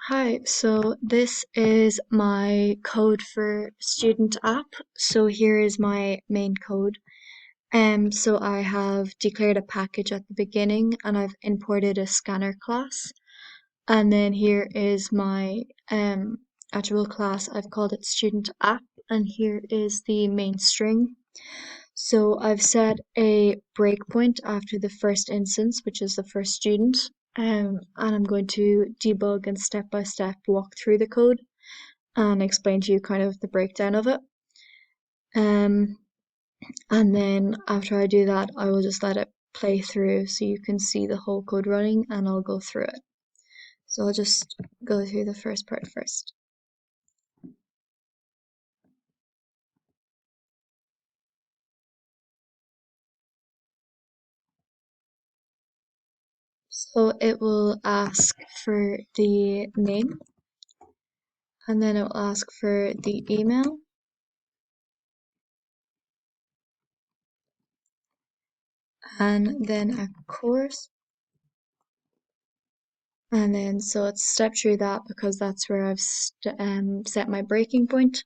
Hi, so this is my code for student app. So here is my main code. So I have declared a package at the beginning and I've imported a scanner class. And then here is my attributable class. I've called it student app, and here is the main string. So I've set a breakpoint after the first instance, which is the first student, and I'm going to debug and step by step walk through the code and explain to you kind of the breakdown of it. Um, and then after I do that, I will just let it play through so you can see the whole code running and I'll go through it. So I'll just go through the first part first. So it will ask for the name, and then it will ask for the email, and then a course. And then so it's step through that because that's where I've set my breaking point.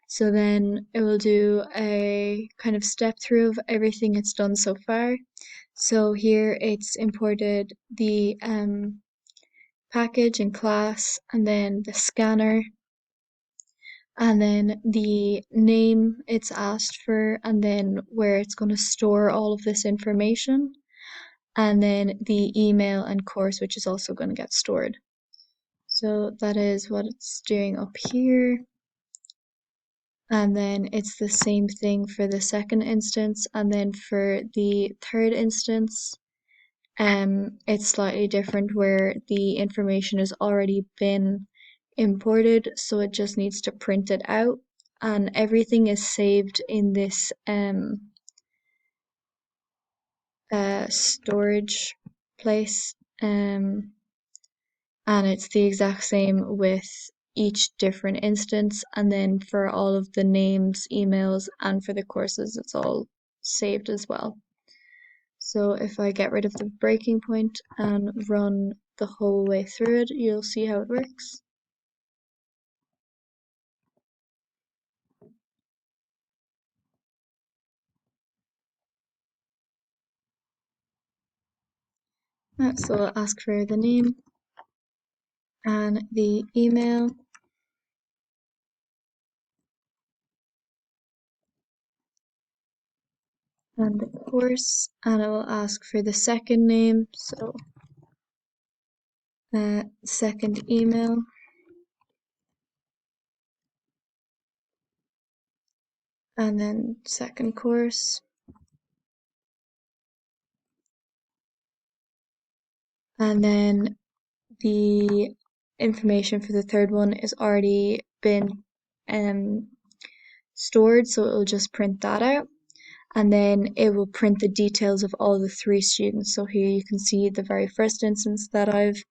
So then it will do a kind of step through of everything it's done so far. So here it's imported the package and class, and then the scanner, and then the name it's asked for, and then where it's going to store all of this information, and then the email and course, which is also going to get stored. So that is what it's doing up here. And then it's the same thing for the second instance. And then for the third instance, it's slightly different where the information has already been imported, so it just needs to print it out. And everything is saved in this storage place. And it's the exact same with each different instance, and then for all of the names, emails, and for the courses, it's all saved as well. So if I get rid of the breaking point and run the whole way through it, you'll see how it works. So I'll ask for the name and the email, and the course, and I will ask for the second name, so second email, and then second course, and then the information for the third one is already been stored, so it will just print that out. And then it will print the details of all the three students. So here you can see the very first instance that I've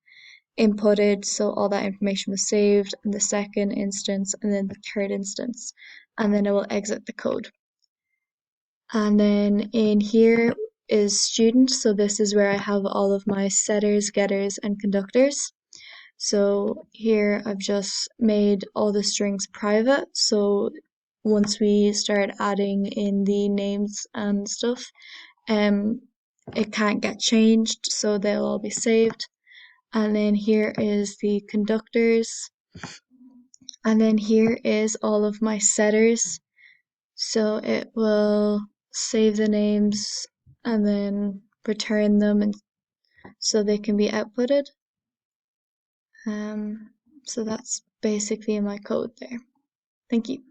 inputted, so all that information was saved, and the second instance, and then the third instance. And then it will exit the code. And then in here is student, so this is where I have all of my setters, getters, and conductors. So here I've just made all the strings private, so once we start adding in the names and stuff, um, it can't get changed, so they'll all be saved. And then here is the conductors, and then here is all of my setters. So it will save the names and then return them, and so they can be outputted. So that's basically my code there. Thank you.